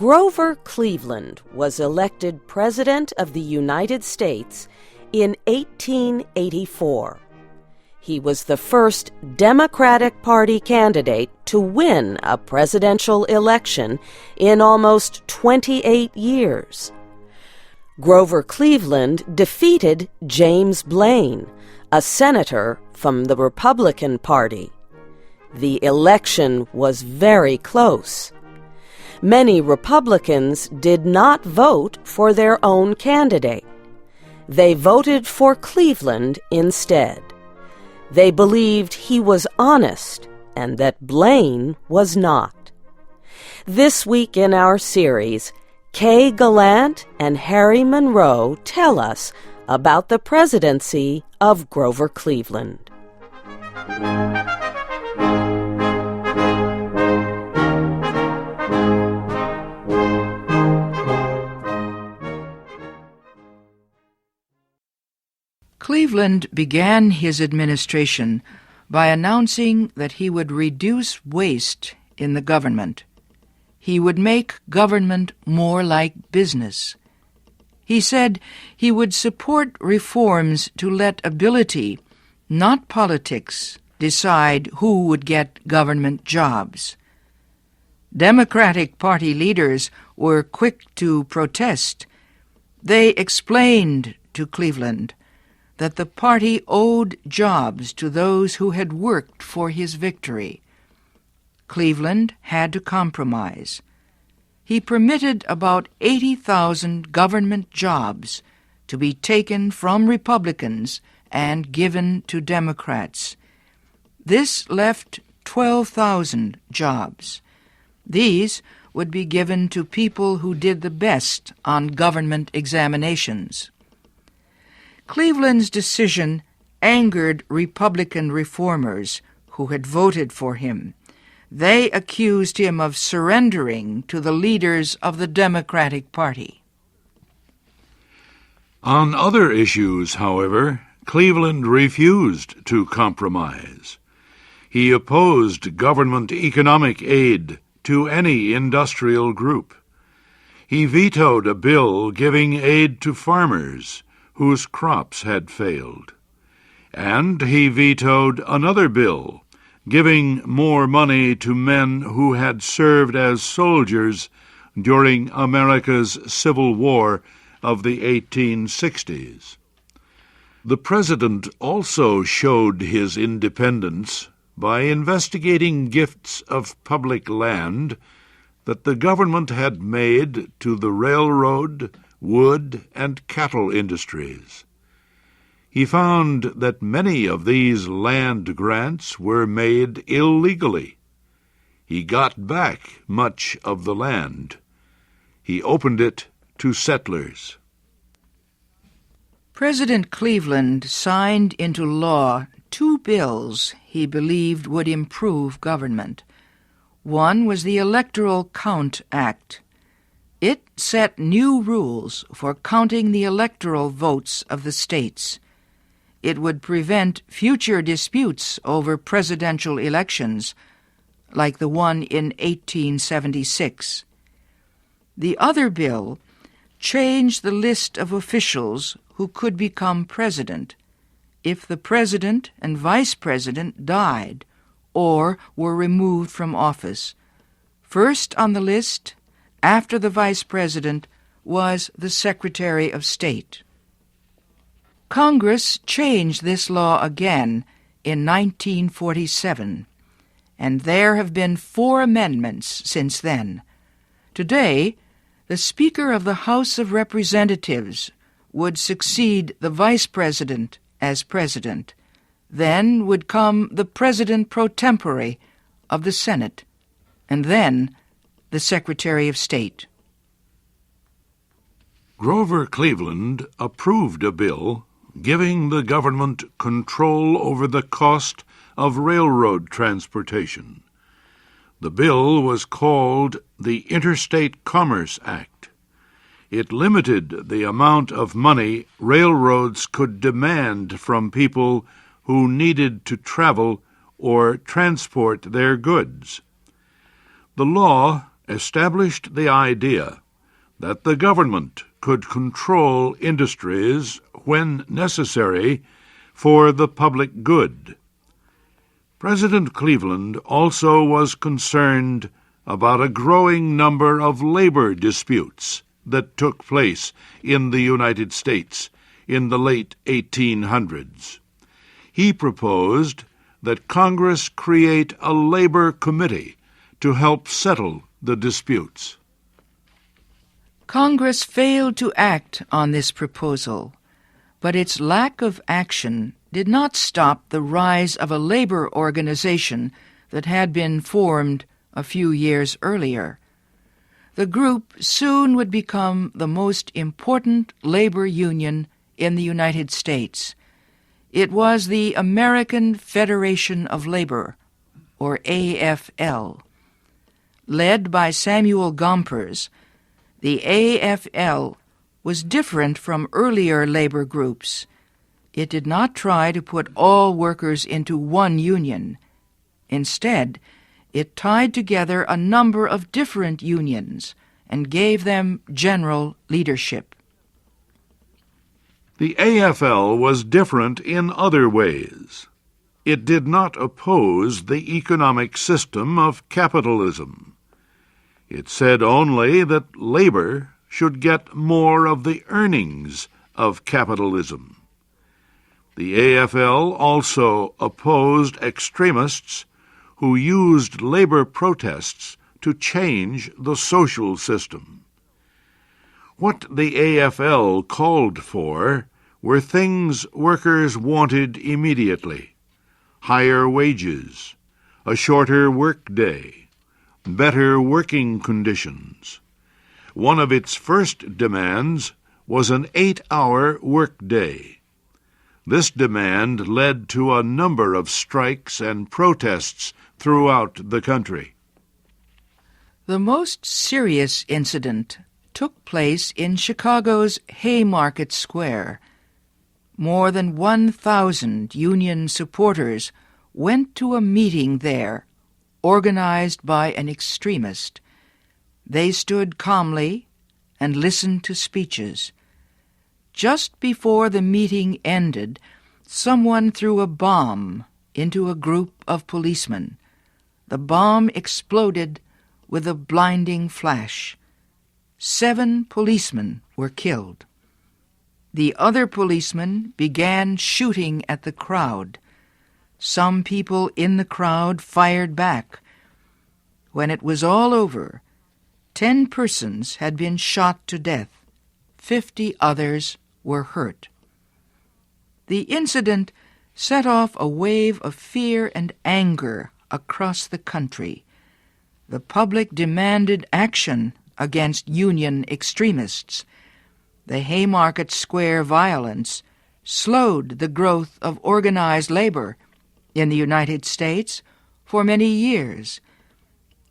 Grover Cleveland was elected President of the United States in 1884. He was the first Democratic Party candidate to win a presidential election in almost 28 years. Grover Cleveland defeated James Blaine, a senator from the Republican Party. The election was very close. Many Republicans did not vote for their own candidate. They voted for Cleveland instead. They believed he was honest and that Blaine was not. This week in our series, Kay Gallant and Harry Monroe tell us about the presidency of Grover Cleveland. Cleveland began his administration by announcing that he would reduce waste in the government. He would make government more like business. He said he would support reforms to let ability, not politics, decide who would get government jobs. Democratic Party leaders were quick to protest. They explained to Cleveland that the party owed jobs to those who had worked for his victory. Cleveland had to compromise. He permitted about 80,000 government jobs to be taken from Republicans and given to Democrats. This left 12,000 jobs. These would be given to people who did the best on government examinations. Cleveland's decision angered Republican reformers who had voted for him. They accused him of surrendering to the leaders of the Democratic Party. On other issues, however, Cleveland refused to compromise. He opposed government economic aid to any industrial group. He vetoed a bill giving aid to farmers whose crops had failed. And he vetoed another bill giving more money to men who had served as soldiers during America's Civil War of the 1860s. The president also showed his independence by investigating gifts of public land that the government had made to the railroad, wood, and cattle industries. He found that many of these land grants were made illegally. He got back much of the land. He opened it to settlers. President Cleveland signed into law 2 bills he believed would improve government. One was the Electoral Count Act. It set new rules for counting the electoral votes of the states. It would prevent future disputes over presidential elections, like the one in 1876. The other bill changed the list of officials who could become president if the president and vice president died or were removed from office. First on the list, after the vice president, was the Secretary of State. Congress changed this law again in 1947, and there have been 4 amendments since then. Today, the Speaker of the House of Representatives would succeed the Vice President as President. Then would come the President pro tempore of the Senate, and then the Secretary of State. Grover Cleveland approved a bill giving the government control over the cost of railroad transportation. The bill was called the Interstate Commerce Act. It limited the amount of money railroads could demand from people who needed to travel or transport their goods. The law established the idea that the government could control industries when necessary for the public good. President Cleveland also was concerned about a growing number of labor disputes that took place in the United States in the late 1800s. He proposed that Congress create a labor committee to help settle the disputes. Congress failed to act on this proposal, but its lack of action did not stop the rise of a labor organization that had been formed a few years earlier. The group soon would become the most important labor union in the United States. It was the American Federation of Labor, or AFL. Led by Samuel Gompers, the AFL was different from earlier labor groups. It did not try to put all workers into one union. Instead, it tied together a number of different unions and gave them general leadership. The AFL was different in other ways. It did not oppose the economic system of capitalism. It said only that labor should get more of the earnings of capitalism. The AFL also opposed extremists who used labor protests to change the social system. What the AFL called for were things workers wanted immediately: higher wages, a shorter workday, better working conditions. One of its first demands was an 8-hour workday. This demand led to a number of strikes and protests throughout the country. The most serious incident took place in Chicago's Haymarket Square. More than 1,000 Union supporters went to a meeting there, organized by an extremist. They stood calmly and listened to speeches. Just before the meeting ended, someone threw a bomb into a group of policemen. The bomb exploded with a blinding flash. 7 policemen were killed. The other policemen began shooting at the crowd. Some people in the crowd fired back. When it was all over, 10 persons had been shot to death. 50 others were hurt. The incident set off a wave of fear and anger across the country. The public demanded action against Union extremists. The Haymarket Square violence slowed the growth of organized labor in the United States for many years.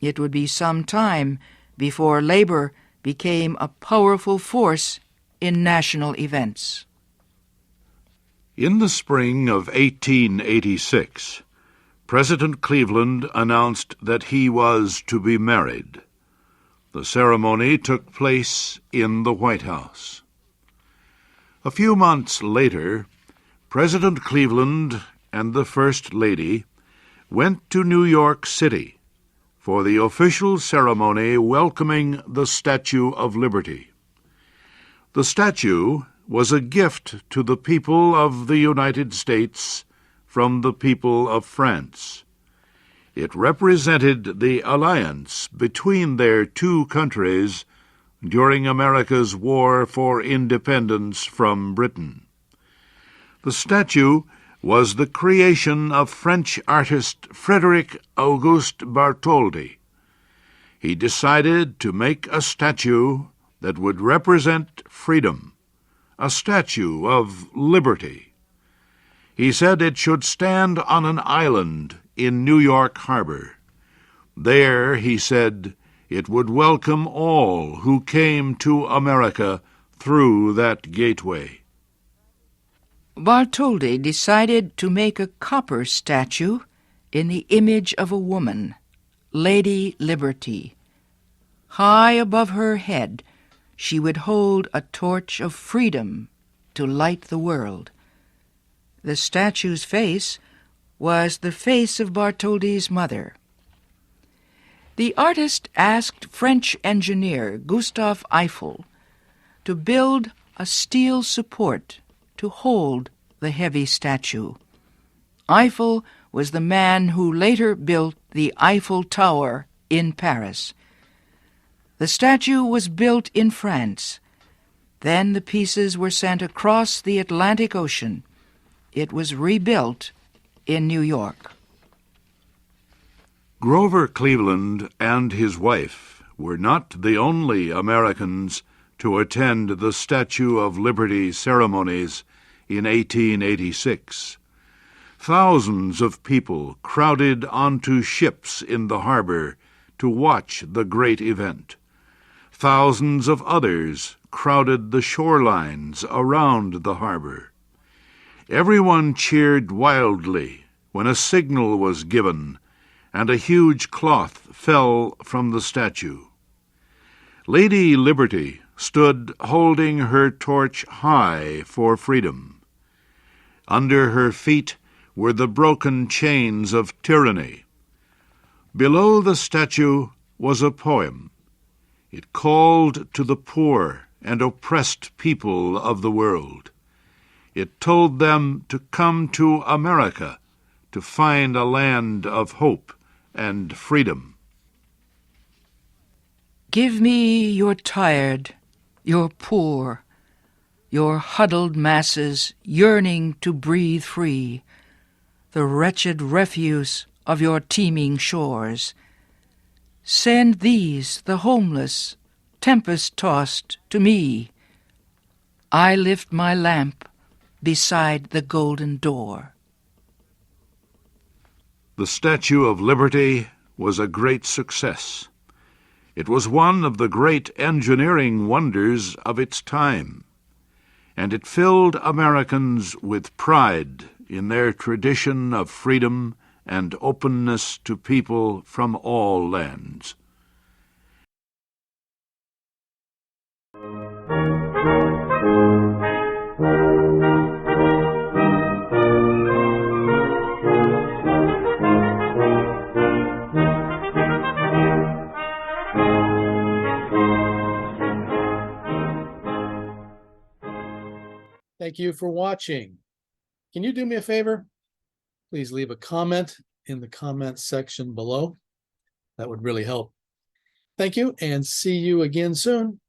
It would be some time before labor became a powerful force in national events. In the spring of 1886, President Cleveland announced that he was to be married. The ceremony took place in the White House. A few months later, President Cleveland and the First Lady went to New York City for the official ceremony welcoming the Statue of Liberty. The statue was a gift to the people of the United States from the people of France. It represented the alliance between their two countries during America's war for independence from Britain. The statue was the creation of French artist Frédéric Auguste Bartholdi. He decided to make a statue that would represent freedom, a statue of liberty. He said it should stand on an island in New York Harbor. There, he said, it would welcome all who came to America through that gateway. Bartholdi decided to make a copper statue in the image of a woman, Lady Liberty. High above her head, she would hold a torch of freedom to light the world. The statue's face was the face of Bartholdi's mother. The artist asked French engineer Gustave Eiffel to build a steel support to hold the heavy statue. Eiffel was the man who later built the Eiffel Tower in Paris. The statue was built in France. Then the pieces were sent across the Atlantic Ocean. It was rebuilt in New York. Grover Cleveland and his wife were not the only Americans to attend the Statue of Liberty ceremonies in 1886. Thousands of people crowded onto ships in the harbor to watch the great event. Thousands of others crowded the shorelines around the harbor. Everyone cheered wildly when a signal was given and a huge cloth fell from the statue. Lady Liberty stood holding her torch high for freedom. Under her feet were the broken chains of tyranny. Below the statue was a poem. It called to the poor and oppressed people of the world. It told them to come to America to find a land of hope and freedom. Give me your tired, your poor, your huddled masses yearning to breathe free, the wretched refuse of your teeming shores. Send these, the homeless, tempest-tossed, to me. I lift my lamp beside the golden door. The Statue of Liberty was a great success. It was one of the great engineering wonders of its time, and it filled Americans with pride in their tradition of freedom and openness to people from all lands. Thank you for watching. Can you do me a favor? Please leave a comment in the comments section below. That would really help. Thank you, and see you again soon.